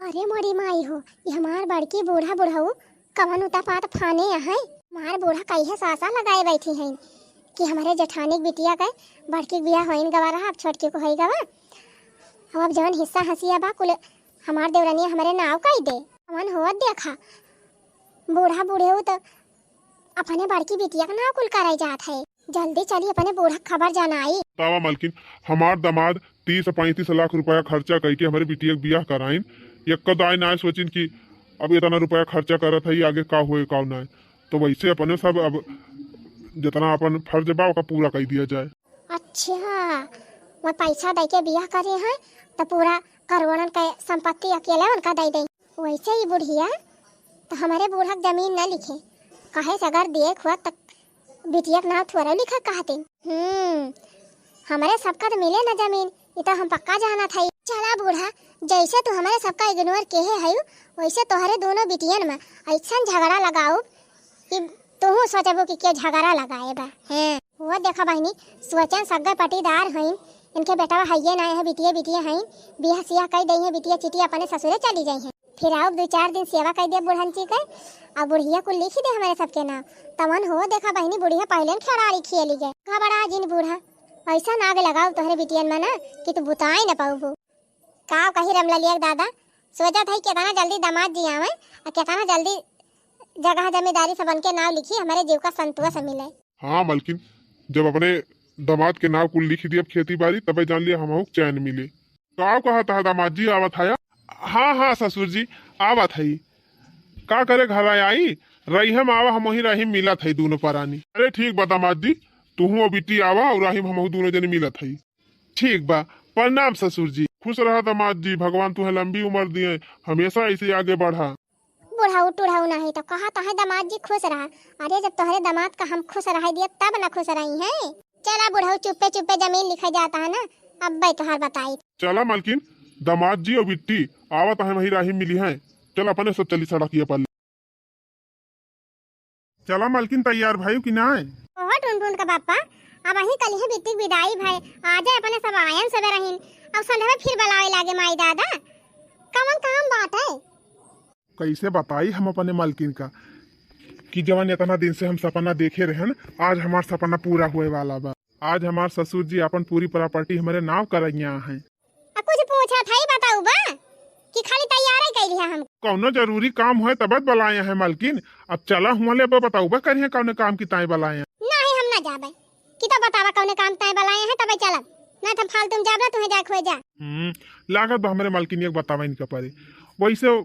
अरे मोरी माई हो, ये हमार बड़की बूढ़ा बुढ़ऊ कवन उता पात फाने है। मार बूढ़ा कई सासा लगाए बैठी हैं कि हमारे जेठानी बिटिया का बड़की बिया होइन गवा रहा, अब छोटकी को होई गवा, अब जवन हिस्सा हंसिया बा कुल हमार देवरानी हमारे नाव कई दे। हमन होत देखा बूढ़ा बूढ़े हो तो अपने बड़की बिटिया का नाव कुल कराई जात है। जल्दी चली अपने बूढ़ा खबर जनाई। तावा मालकिन, हमार दामाद 30-35 लाख रुपया खर्चा करके हमारे बिटिया के बियाह कराइन, एक कदाई ना सोचिन कि अब इतना रुपया खर्चा करत है आगे का हुए का ना, तो वैसे अपने सब अब जितना अपन फर्ज बा ओका पूरा कर दिया जाए। अच्छा वो पैसा दे के बियाह करे हैं तो पूरा करोड़न का संपत्ति अकेले उनका दे दे। वैसे ही बुढ़िया तो हमारे बूढ़ा जमीन न लिखे, कहे से अगर देख हुआ तक बिटिया के नाम थोड़ा लिखा कहते। हमारे सबका तो मिले ना जमीन, ये तो हम पक्का जाना था। चला बूढ़ा, जैसे तू हमारे सबका इग्नोर केहे है वैसे तुम्हारे दोनों बिटियन में ऐसा झगड़ा लगाओ कि तू सोचबो कि क्या झगड़ा लगाए बा है। वो देखा बहनी, सोचन सगे पटीदार हैं, इनके बेटा है ना है, बिटिया बिटिया हैं, बियाह सियाह कई दई है, बिटिया चिटिया अपने ससुरे चली गई है। फिर आओ 2-4 दिन सेवा कर दे बुढ़न जी के, और बुढ़िया को लिख दे हमारे सबके नाम। तमन हो देखा बहनी, बुढ़िया पहले खराड़ी खेली गए। घबरा जिन बूढ़ा, ऐसा नाग लगाओ तोहरे बिटियन में ना कि तू बुताई न पाऊ। का कही रमलिया दादा सोचा था कितना जल्दी दामाद जी आवे और कितना जल्दी जगह जमींदारी से बन के नाम लिखी, हमारे जीव का संतोष मिले। हाँ मालकिन, जब अपने दामाद के नाम कुल लिख दिया खेती बाड़ी, तब जान लिया हम चैन मिले। का कहा था दामाद जी आवत है? हाँ हाँ ससुर जी आवत है। का करे घर आई रही हम आवा, हम वही रही मिला था दोनों परानी। अरे ठीक बा दामाद जी, तू बिटी आवा और राहिम हम दोनों जने मिलत है। ठीक बा, प्रणाम ससुर जी। खुश रहा दामाद जी, भगवान तुम्हें लंबी उम्र दिए, हमेशा ऐसे आगे बढ़ा। बुढ़ाऊ टुढ़ाऊ नहीं तो कहा तो है दामाद जी खुश रहा। अरे जब तुम्हारे दामाद का हम खुश रह दिया तब ना खुश रही हैं। चला बुढ़ाऊ, चुप्पे चुप्पे जमीन लिखा जाता है ना, अब भाई तोहार बताई। चला मालकिन, दामाद जी और बिट्टी आवत है वही राही मिली है। चल अपने सब चली सड़किया पर। चला मालकिन, तैयार भाई कि ना है? ओहो टुन का बापा, अब वही कल ही बिट्टी विदाई भाई आजे अपने सब आयन सब रहीन। अब संध्या फिर बुलावे लागे माई दादा, कौन काम बात है? कैसे बताई हम अपने मालकिन का कि जवान इतना दिन से हम सपना देखे रहे न, आज हमार सपना पूरा हुए वाला बा। आज हमार ससुर जी अपन पूरी प्रॉपर्टी हमारे नाम करैया हैं। अब कुछ पूछा था ही बताऊ बा कि खाली तैयार है कैली हम? कौनो जरूरी काम है तब बुलाए हैं मालकिन। अब चला हुआ ले बताऊ बा करिए कौन काम की ताई बुलाए हैं। नहीं हम ना जाबे कि तो बतावा कौन काम ताई बुलाए हैं तब चलब, ना तो फालतू में जाबना तुम्हें जा खोए जा। लागत बा हमारे मालकिन एक बतावा इनका परे वैसे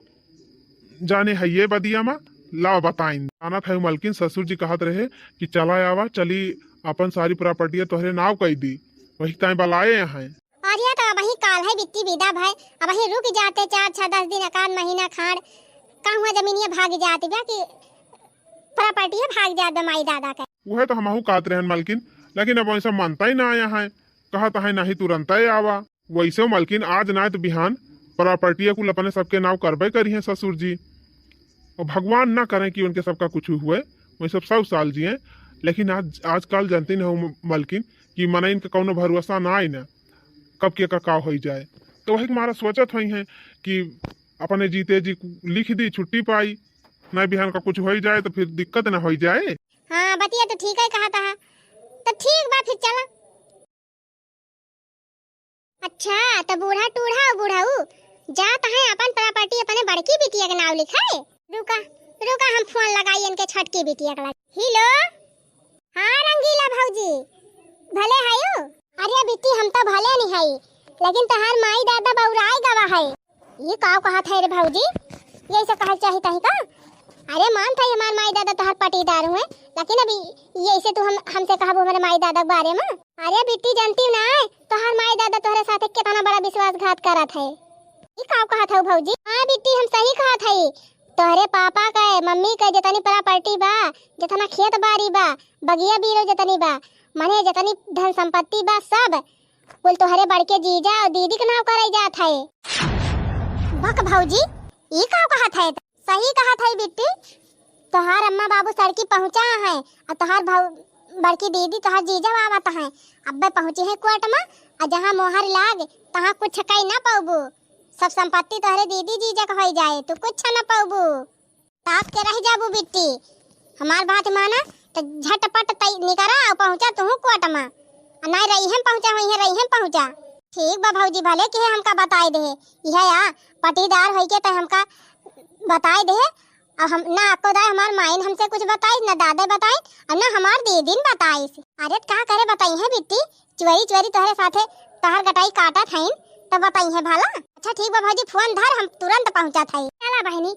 जाने है ये बदिया मा लाओ बताइन आना था। मालकिन ससुर जी कहत रहे कि चला आवा चली अपन सारी प्रॉपर्टी तोहरे नाव कही दी, वही ताई बुलाए हैं। और ये तो वही काल है बिट्टी विदा भाई, अब वही रुक जाते 4-6-10 दिन एकाध महीना खाड़ कहूँ जमीनिया भाग जाती बा कि प्रॉपर्टी भाग जात माई दादा का। वह तो हमहू कहते रहे मालकिन, लेकिन अब वैसा मानता ही ना आया है। कहता है नहीं तुरंत ही आवा। वैसे मालकिन आज ना तो बिहान प्रॉपर्टी कुल अपने सबके नाव करबे करी है ससुर जी। और भगवान ना करें कि उनके सबका कुछ हुए, वही सब 100 साल जिए। लेकिन आजकल जानते न मालकिन कि मना इनका कौनो भरोसा ना आई ना कब के का हो जाए। तो वही हमारा सोचत हुई है कि अपने जीते जी लिख दी छुट्टी पाई, ना बिहान का कुछ हो जाए तो फिर दिक्कत ना हो जाए। हाँ बतिया तो ठीक है कहा था, तो ठीक बा फिर चला। अच्छा तो बूढ़ा टूढ़ा और बूढ़ाऊ जात है अपन प्रॉपर्टी अपने बड़की बिटिया के नाम लिखाए। रुका रुका हम फोन लगाई इनके छटकी बिटिया का। हेलो हाँ रंगीला भौजी भले हायो? अरे बिट्टी हम तो भले नहीं हई, लेकिन तहार माई दादा बौराई गवा है। ये का कहा था रे भौजी? ये ऐसा कहा चाहिए तही का? अरे मान था हमार माई दादा तहार पटीदार हुए, लेकिन अभी ये ऐसे तू हमसे कहा हमारे माई दादा के बारे में। अरे बिट्टी जानती ना तोहर माई दादा तोहरे साथे कितना बड़ा विश्वासघात करत है। ये का कहा था भौजी? हाँ बिट्टी हम सही कहा था। तोहरे पापा का मम्मी का जितनी प्रॉपर्टी बा, जितना खेत बाड़ी बा, बगिया बीरो जितनी बा, मने जितनी धन संपत्ति बा सब बोल तोहरे बड़के जीजा और दीदी के नाम कराई जात है। बक भौजी ये का कहा था? सही कहा था बिट्टी, तोहार अम्मा बाबू सड़की पहुंचा है और तोहार बड़की दीदी तोहार जीजा आवत है। अब पहुंची है कोर्ट में और जहाँ मोहर लाग तहाँ कुछ कई ना पाऊबू। सब संपत्ति तोहरे दीदी जीजा का हो जाए तो कुछ ना पाऊबू। ताप के रह जाबू बिट्टी, हमार बात माना तो झटपट निकरा और पहुंचा तू कोर्ट में। नहीं रही हम पहुंचा हुई है रही हम पहुंचा। ठीक बा भौजी भले के हमका बताए दे, यह या पटीदार होई के तो हमका बताए दे। और हम ना आपको दाई हमार माइन हमसे कुछ बताई ना दादा बताई और ना हमार दीदी बताई। अरे क्या करे बताई है बिट्टी, चोरी चोरी तोहरे साथे तोहर गटाई काटा थाइन तब बताई है भला। अच्छा ठीक बा भौजी फोन धर हम तुरंत पहुंचा थाई। चला बहनी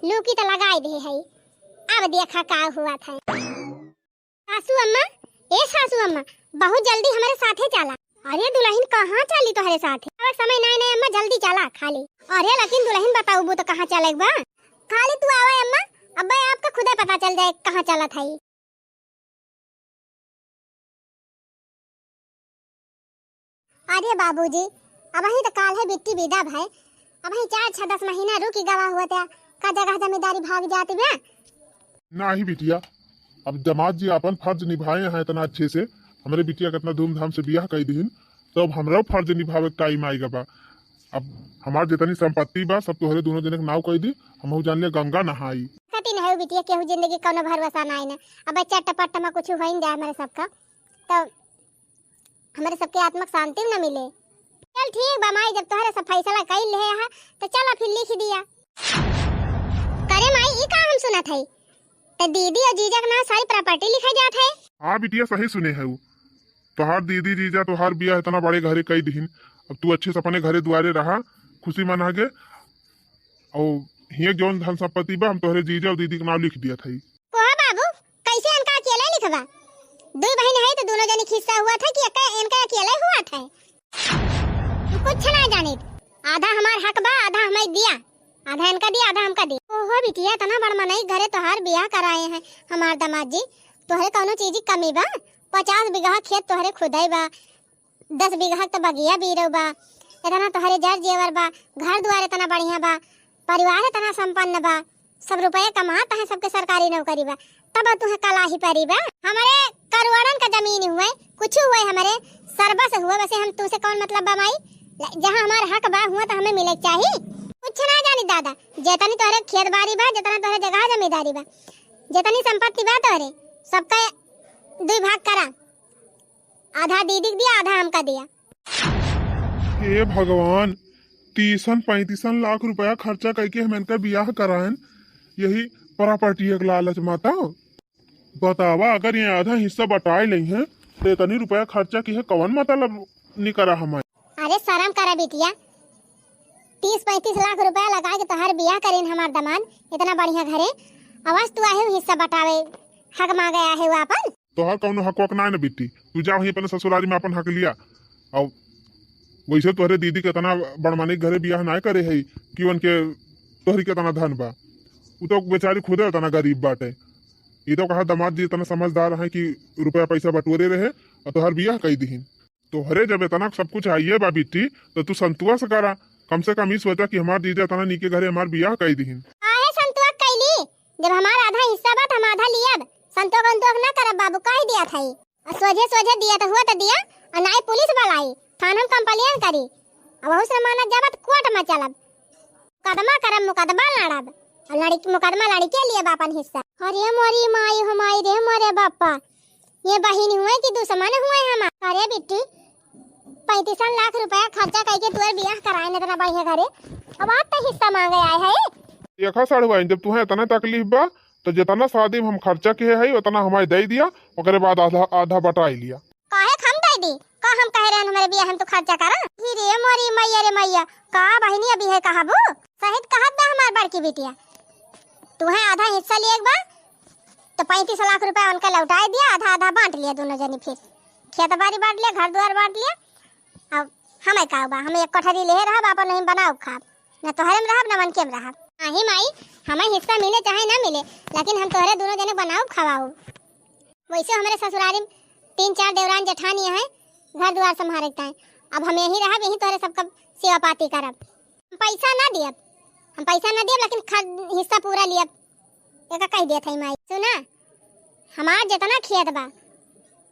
लूकी तो लगाई दे है, अब देखा का हुआ था। सासू अम्मा ए सासू अम्मा बहुत जल्दी हमारे साथे चला। अरे दुल्हन कहाँ चली तोहरे साथे? अब समय नहीं नहीं अम्मा जल्दी चला खाली। अरे लेकिन दुल्हन बताऊ वो तो कहाँ चले बा? खाली तू आवे अम्मा, अब आपका खुदा पता चल जाए कहाँ चला था। अरे बाबूजी अब ही तो काल है बिट्टी विदा भाई, अब ही 4-6-10 महीना रुकी गवा हुआ था का जगह जमींदारी भाग जाती बे। नहीं बिटिया, अब दामाद जी अपन फर्ज निभाए हैं इतना अच्छे से, हमारे बिटिया कितना धूमधाम से बियाह कर दीन, तो अब हमारा फर्ज निभावे टाइम आएगा बा। अब हमार जितनी संपत्ति बा सब तोहरे दोनों जने के नाव कह दी, हम जान ले गंगा नहाई। कटी नहीं बिटिया केहू जिंदगी कोनो भरोसा नहीं ना। अब चटपट में कुछ हो ही जाए हमारे सबका तो हमारे सबके आत्मक शांति न मिले। चल ठीक बा माई, जब तोहरे सब फैसला कर ले है तो चला फिर लिख दिया। करे माई ई का हम सुनत है तो दीदी और जीजा के नाम सारी प्रॉपर्टी लिखा जात है। हाँ बिटिया सही सुने है, तोहार दीदी जीजा तोहार बियाह इतना बड़े घरे कई दीन। अब तू अच्छे से अपने घरे दुआरे रहा, खुशी मना के, और हिये जौन धन संपत्ति बा हम तोहरे जीजा और दीदी के नाम लिख दिया था। कोहा बाबू कैसे इनका अकेला लिखवा? दो बहन है तो दोनों जने खिस्सा हुआ था कि इनका अकेला हुआ था? तू कुछ ना जाने, आधा हमार हक बा आधा हमें दिया, आधा इनका दिया आधा हमका दिया। ओहो बिटिया तना बड़ मनई घरे तोहार बियाह कराए हैं हमार दामाद जी, तोहरे कौनो चीज की कमी बा? 50 बीघा खेत तोहरे खुदाई बा, 10 बीघा तो बगिया बीरो बा, इतना तोहरे जर जेवर बा, घर द्वार इतना बढ़िया बा, परिवार इतना संपन्न बा, सब रुपये कमाता है, सबके सरकारी नौकरी बा, तब तुम्हें कला ही परी बा। हमारे करोड़न का जमीन हुए, कुछ हुए हमारे सरबस हुए, वैसे हम तुझसे कौन मतलब बा माई? जहाँ हमारा हक बा हुआ तो हमें मिले चाहिए। कुछ ना जानी दादा, जितनी तोहरे खेत बाड़ी बा, जितना तोहरे जगह जमींदारी बा, जितनी संपत्ति बा तोहरे, सबका 2 भाग करा, आधा दीदी दिया, आधा हमका दिया। हे भगवान, 30-35 लाख रुपया खर्चा करके हम इनका ब्याह कराएं, यही प्रॉपर्टी एक लालच माता। बतावा, अगर ये आधा हिस्सा बटाए नहीं है तो इतनी रुपया खर्चा की है, कौन मतलब नहीं करा हमारे? अरे शर्म करा बेटिया, 30-35 लाख रुपया लगा के तोहर ब्याह करें हमार दामाद, इतना बढ़िया घरे, आवाज तू आए हिस्सा बटावे, हक मांगे आहे वो अपन। तोहर कौनो हक वक ना बेटी, तू जा वहीं अपने ससुराली में अपन हक लिया। और वैसे तोहरे दीदी के तना बड़मानी घरे ब्याह ना करे है कि उनके तोहरी के तना धन बा, वो तो बेचारी खुदे तना गरीब बाटे। ये तो कहा दामाद जी इतना समझदार है कि रुपया पैसा बटोरे रहे और तोहर ब्याह कई दीन। तोहरे जब इतना सब कुछ आइए बा बेटी, तो तू संतुआ से करा, कम से कम ही सोचा कि हमार जीजा इतना नीके घरे हमार ब्याह कई दीन। आहे संतुआ कैली, जब हमार आधा हिस्सा बा हम आधा लियब, संतोष ना करब बाबू, कह दिया था ही सोझे दिया तो हुआ तो दिया, और नाई पुलिस वाला आई थाना में कंप्लेन करी, अब बहुत से माना जब कोर्ट में चलब, मुकदमा करब, मुकदमा लड़ब, लड़की मुकदमा लड़के लिए बापन हिस्सा। अरे मोरी माई हो माई रे मोरे बापा, ये बहिनी हुए कि दुश्मन हुए हमार? अरे बिट्टी, 35 लाख रुपया खर्चा करके तुअर ब्याह कराए इतना बढ़िया घरे, अब आज तक हिस्सा मांगे आए है। देखा साढ़े जब तुम्हें इतना तकलीफ बा तो जितना शादी में हम खर्चा किए है उतना हमारे दे दिया, ओकरे बाद आधा आधा बटाई लिया। काहे हम दे दी, का हम कह रहे हैं हमारे ब्याह हम तो खर्चा करा? रे मोरी मैया रे मैया, का बहिनी अभी है कहबू सहित कहत बा हमार बड़की बिटिया, तुम्हें आधा हिस्सा लिए एक बार तो 35 लाख रुपया उनका लौटा दिया, आधा आधा बांट लिया दोनों जनी, फिर खेत बाड़ी बांट लिया, घर द्वार बांट लिया। अब हमें का बा, हमें एक कोठरी ले रहा बापा, नहीं बनाओ खाब, न तोहरे में रहब न मन के में रहब। नहीं माई, हमें हिस्सा मिले चाहे ना मिले, लेकिन हम तोहरे दोनों जने बनाओ खवाओ। वैसे हमारे ससुराली में 3-4 देवरान जेठानी है, घर द्वार संभालते हैं, अब हम यही रहब, यही तोहरे सबका सेवा पाती करब। हम पैसा ना दियब, हम पैसा ना दियब, लेकिन हिस्सा पूरा लियब, एक कह दिया था माई। सुना, हमार जितना खेत बा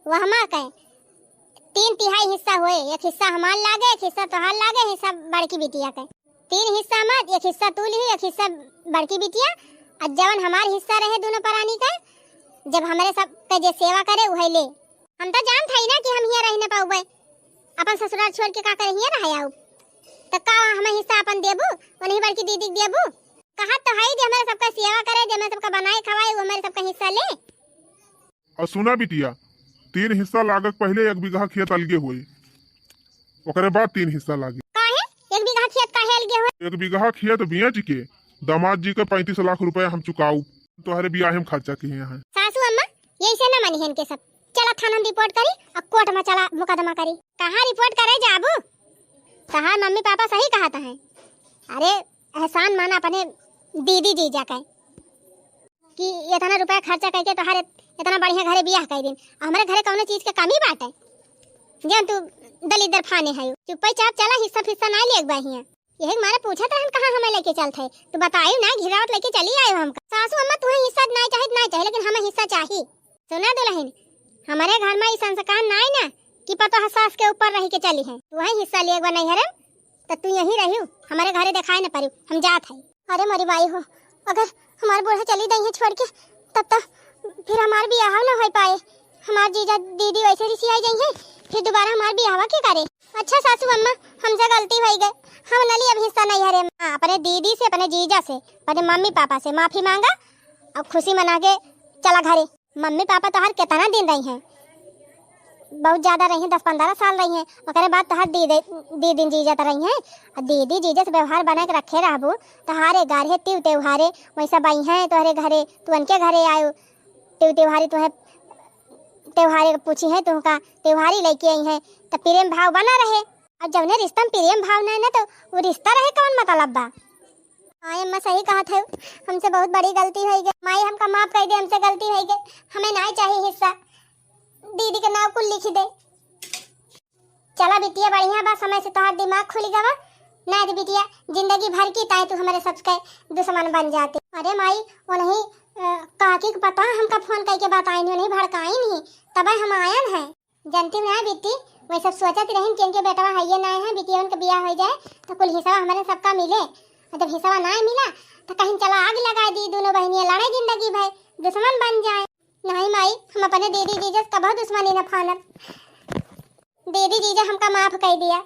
वह हमार कहे 3/3 हिस्सा हुए, एक हिस्सा हमार लागे, एक हिस्सा तोहार लागे, हिस्सा बड़की बिटिया के, 3 हिस्सा हमार, एक हिस्सा तू ली, एक हिस्सा बड़की बिटिया, और जवन हमार हिस्सा रहे दोनों प्राणी का, जब हमारे सब के जे सेवा करे वही ले। हम तो जानत हई ना कि हम हिया रह न पाऊबे, अपन ससुराल छोड़ के का करे हिया रह आऊ, तो का हमें हिस्सा अपन देबू, उन्हीं बड़की दीदी के देबू? कहा तो हई जे हमारे सबका सेवा करे, जे हमारे सबका बनाए खवाए, वो हमारे सबका हिस्सा ले। और सुना बिटिया, 3 हिस्सा लागत पहले 1 बीघा खेत अलगे हुई, ओकरे बाद 3 हिस्सा लागी। काहे 1 बीघा खेत काहे अलगे हुए? 1 बीघा खेत बेच के दामाद जी के 35 लाख रुपया हम चुकाऊ, तोहरे ब्याह में खर्चा किए हैं। सासू अम्मा यही से ना मानी है इनके सब, चला थाना में रिपोर्ट करी और कोर्ट में चला मुकदमा करी। कहाँ रिपोर्ट करे जाबू? कहा मम्मी पापा सही कहता है, अरे एहसान माना अपने दीदी जीजा का कि इतना रुपया खर्चा करके तोहारे इतना बढ़िया घरे ब्याह कर दिन, हमारे घरे कौनो चीज के कमी बाटे, जब तू दलिदर फाने है चुपचाप चला, हिस्सा फिस्सा ना ले बहिया। यही मारे पूछा था हम कहाँ हमें लेके चलते, तू बताई ना, घिरावट लेके चली आयो हमका। सासू अम्मा तुम्हें हिस्सा ना चाहिए, लेकिन हमें हिस्सा चाहिए। सुना दुल्हन, हमारे घर में ये संस्कार ना है ना कि पता सास के ऊपर रह के चली है, तू ही हिस्सा ले नहीं है तो तू यहीं रही, हमारे घरे दिखाई न पड़ी, हम जात है। अरे मरी बाई हो, अगर हमारे बूढ़ा चली गई है छोड़ के, तब तक फिर हमारे ब्याह न हो पाए, हमारे जीजा दीदी वैसे रिसी आई गई है, फिर दोबारा हमारे ब्याह के करे। अच्छा सासू अम्मा, हमसे गलती हो गई, हम नली अब हिस्सा नहीं हरे। अपने दीदी से, अपने जीजा से, अपने मम्मी पापा से माफी मांगा और खुशी मना के चला घरे। मम्मी पापा तो हर कितना दिन रही हैं, बहुत ज्यादा रही हैं, 10-15 साल रही हैं, ओकरे बाद तो हर दीदी जीजा तो रही हैं। और दीदी जीजा से व्यवहार बना के रखे रहबू तो हारे गारे त्यों त्योहारे वैसा बई हैं तोहरे घरे, तू उनके घरे आयो त्योहारी, तुहे त्योहारे पूछी है, तुमका त्योहारी लेके आई है, तो प्रेम भाव बना रहे। और जब ने रिश्ता में प्रेम भाव नहीं ना, तो वो रिश्ता रहे कौन मतलब बा? हाँ अम्मा सही कहा था, हमसे बहुत बड़ी गलती हो गई, माई हमका माफ कर दे, हमसे गलती हो गई, हमें ना चाहिए हिस्सा, दीदी के नाम कुल लिख दे। चला बिटिया बढ़िया बा, समय से तोहार दिमाग खुल गवा। ना तो बिटिया जिंदगी भर की ताई तू हमारे सबके दुश्मन बन जाती। अरे माई वो नहीं काकी को पता हमका फोन करके बताई नहीं भड़काई नहीं, तब हम आयन है। जानती हूँ ना बेटी, वही सब सोचत रही कि इनके बेटवा है ना है, बिटिया उनका बियाह हो जाए तो कुल हिस्सा हमारे सबका मिले। और जब हिस्सा ना मिला तो कहीं चला आग लगा दी, दोनों बहनियां लड़े जिंदगी भाई दुश्मन बन जाए। नहीं माई हम अपने दीदी जीजा कभी दुश्मनी न फानब। दीदी जीजा हमका माफ कर दिया।